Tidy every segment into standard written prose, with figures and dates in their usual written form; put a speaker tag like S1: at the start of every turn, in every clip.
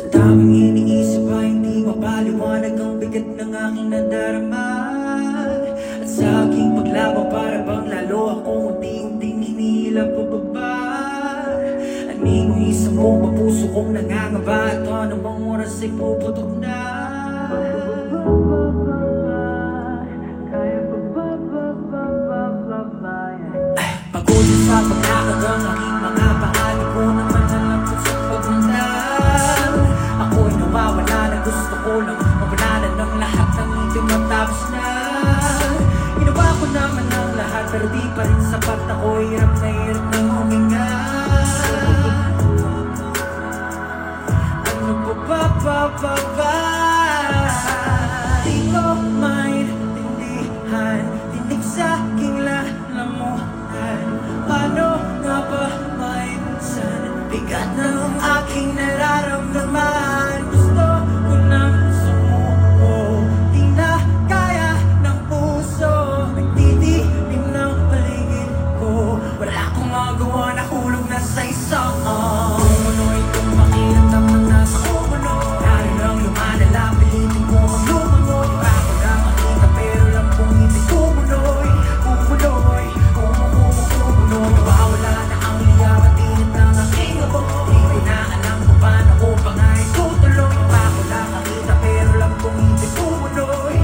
S1: daming iniisip ay hindi mapaliwanag ang bigat ng aking nadarama. At sa aking paglaban para bang lalo akong unti-unting hinihilap pababa. Anong isa mo ba puso kong nangangaba at anumang oras ay puputok na. Pagod sa paglakad ang aking mga paali ko naman alam kung saan papunta. Ako'y nawawala na gusto ko lang mabanalan ng lahat ng ngiti matapos na. Ginawa ko naman ang lahat pero di pa rin sapat. Ako'y hirap na hirap ng huminga. Ano ba? Di ko maintindihan, tinig sa aking lalamunan. Paano nga ba minsan bigat ng aking nararamdaman? Gusto ko nang sumuko, di na kaya ng puso. Nagtitilim ng paligid ko, wala akong magawa, nahulog na sa isang kumunoy kung makiramdam ng nasa kumuno. Lalo nang lumalala, pilitin ko ang lumangoy. Di ba ako na makita pero lang kung hindi kumunoy. Nawawala na ang liyaw at init ng aking abo. Di ko na alam kung paano ko pa nga itutuloy. Di ba ako nakakita pero lang kung hindi kumunoy.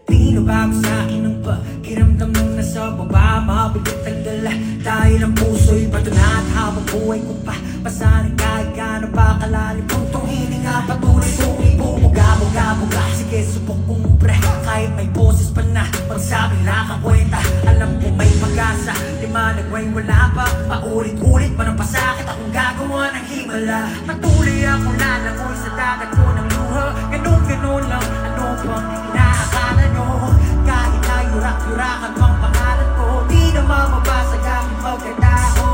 S1: Pinabago sa'kin ang pakiramdam ng nasa baba. Mabigat ang dala dahil ang puso'y bato na. At habang buhay ko pa pasanin kahit gaano pa kalalim. Puntong hininga patuloy kong ibubuga-buga-buga. Sige subok kong pre kahit may boses pa na magsabing nakakwenta. Alam ko may pag-asa, limanag may wala pa. Paulit-ulit man ang pasakit akong gagawa ng himala. Patuloy akong lalangoy sa dagat ko ng luha. Ganun lang, ano bang inaakala nyo? Kahit na yurak-yurakan pang pangalan ko, di na mababasag aking pagkatao.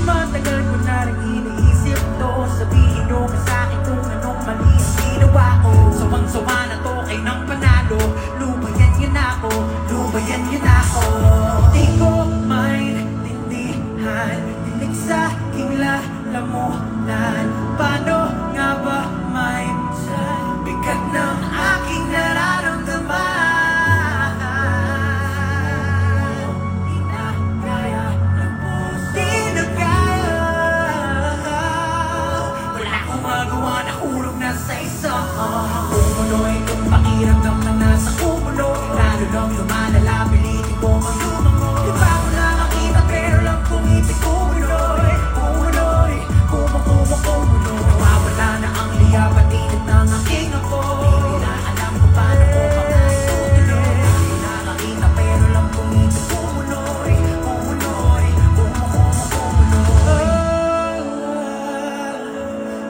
S1: Matagal ko na rin iniisip to. Sabihin nyo ka sa'kin kung anong mali ang ginawa ko. Sawang-sawa na to kay nang panalo. Lubayan yun ako. Di ko maintindihan, tinig sa aking lalamunan. Paano nga ba minsan bigat ng aking nararamdaman? Di na kaya ng puso, di na kaya. Wala akong magawa, nahulog na sa isang kumunoy kung pakiramdam na nasa kumuno. Lalo nang lumalala, pilitin ko ang lumangoy. Di ba ko na makita pero lang kung hindi kumunoy. Nawawala na ang liyaw at init ng aking ako. Di na alam kung paano ko pa nga itutuloy. Di nakakita pero lang kung hindi kumunoy.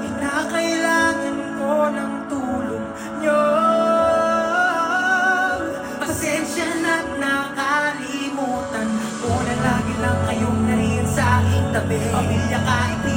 S1: Kinakailangan ko ng tulong nyo. Pasensya na't nakalimutan ko na lagi lang kayong nariyan sa aking tabi. Pamilya kahit di